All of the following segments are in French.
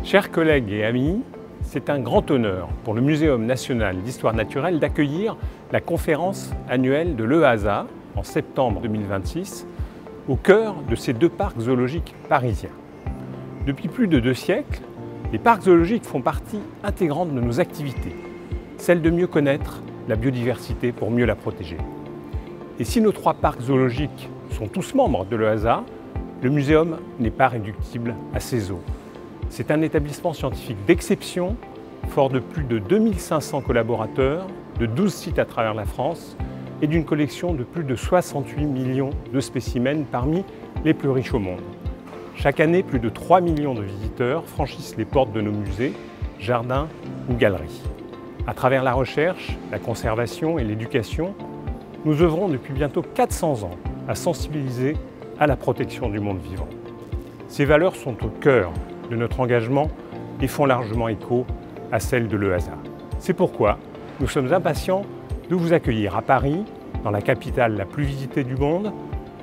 Chers collègues et amis, c'est un grand honneur pour le Muséum national d'histoire naturelle d'accueillir la conférence annuelle de l'EASA en septembre 2026 au cœur de ces deux parcs zoologiques parisiens. Depuis plus de 2 siècles, les parcs zoologiques font partie intégrante de nos activités, celle de mieux connaître la biodiversité pour mieux la protéger. Et si nos 3 parcs zoologiques sont tous membres de l'EASA, le muséum n'est pas réductible à ses eaux. C'est un établissement scientifique d'exception, fort de plus de 2500 collaborateurs, de 12 sites à travers la France et d'une collection de plus de 68 millions de spécimens parmi les plus riches au monde. Chaque année, plus de 3 millions de visiteurs franchissent les portes de nos musées, jardins ou galeries. À travers la recherche, la conservation et l'éducation, nous œuvrons depuis bientôt 400 ans à sensibiliser à la protection du monde vivant. Ces valeurs sont au cœur de notre engagement et font largement écho à celles de l'EASA. C'est pourquoi nous sommes impatients de vous accueillir à Paris, dans la capitale la plus visitée du monde,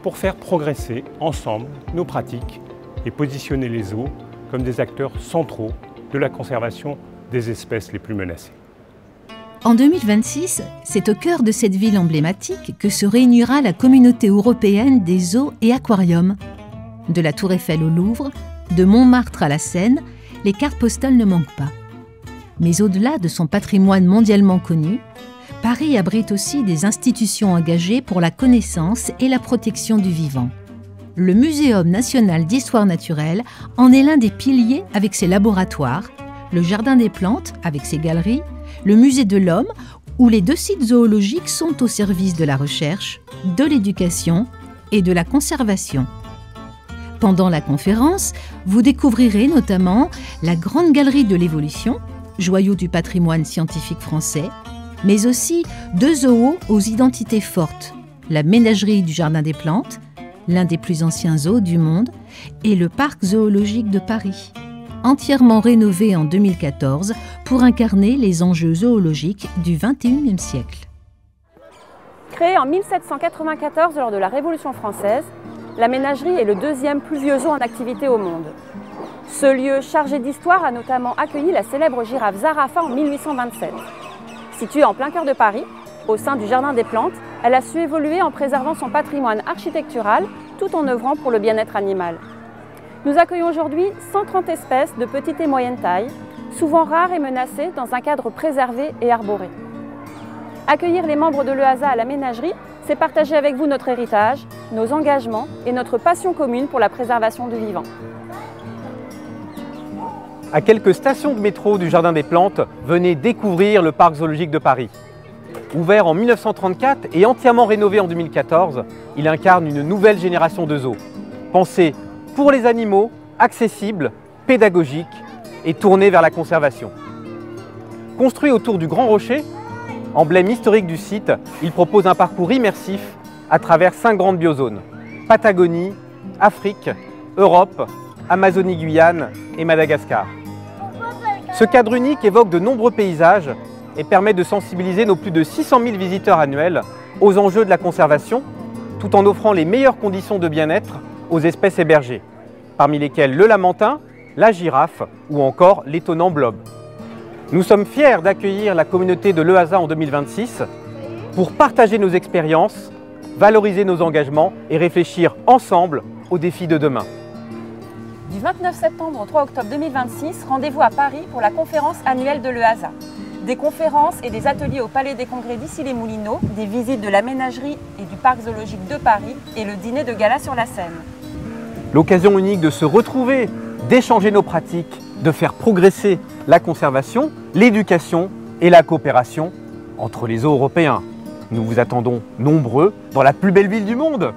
pour faire progresser ensemble nos pratiques et positionner les zoos comme des acteurs centraux de la conservation des espèces les plus menacées. En 2026, c'est au cœur de cette ville emblématique que se réunira la communauté européenne des zoos et aquariums. De la Tour Eiffel au Louvre, de Montmartre à la Seine, les cartes postales ne manquent pas. Mais au-delà de son patrimoine mondialement connu, Paris abrite aussi des institutions engagées pour la connaissance et la protection du vivant. Le Muséum national d'histoire naturelle en est l'un des piliers avec ses laboratoires, le Jardin des plantes avec ses galeries, le Musée de l'Homme, où les 2 sites zoologiques sont au service de la recherche, de l'éducation et de la conservation. Pendant la conférence, vous découvrirez notamment la Grande Galerie de l'Évolution, joyau du patrimoine scientifique français, mais aussi 2 zoos aux identités fortes, la Ménagerie du Jardin des Plantes, l'un des plus anciens zoos du monde, et le Parc zoologique de Paris, entièrement rénové en 2014 pour incarner les enjeux zoologiques du XXIe siècle. Créée en 1794 lors de la Révolution française, la Ménagerie est le 2e plus vieux zoo en activité au monde. Ce lieu chargé d'histoire a notamment accueilli la célèbre girafe Zarafa en 1827. Située en plein cœur de Paris, au sein du Jardin des Plantes, elle a su évoluer en préservant son patrimoine architectural tout en œuvrant pour le bien-être animal. Nous accueillons aujourd'hui 130 espèces de petite et moyenne taille, souvent rares et menacées dans un cadre préservé et arboré. Accueillir les membres de l'EASA à la Ménagerie, c'est partager avec vous notre héritage, nos engagements et notre passion commune pour la préservation du vivant. À quelques stations de métro du Jardin des Plantes, venez découvrir le Parc zoologique de Paris. Ouvert en 1934 et entièrement rénové en 2014, il incarne une nouvelle génération de zoos. Pensé pour les animaux, accessible, pédagogique et tourné vers la conservation. Construit autour du Grand Rocher, emblème historique du site, il propose un parcours immersif à travers 5 grandes biozones: Patagonie, Afrique, Europe, Amazonie-Guyane et Madagascar. Ce cadre unique évoque de nombreux paysages et permet de sensibiliser nos plus de 600 000 visiteurs annuels aux enjeux de la conservation, tout en offrant les meilleures conditions de bien-être aux espèces hébergées, parmi lesquelles le lamantin, la girafe ou encore l'étonnant blob. Nous sommes fiers d'accueillir la communauté de l'EASA en 2026 pour partager nos expériences, valoriser nos engagements et réfléchir ensemble aux défis de demain. Du 29 septembre au 3 octobre 2026, rendez-vous à Paris pour la conférence annuelle de l'EASA. Des conférences et des ateliers au Palais des Congrès d'Issy-les-Moulineaux, des visites de la Ménagerie et du Parc zoologique de Paris et le dîner de gala sur la Seine. L'occasion unique de se retrouver, d'échanger nos pratiques, de faire progresser la conservation, l'éducation et la coopération entre les zoos européens. Nous vous attendons nombreux dans la plus belle ville du monde.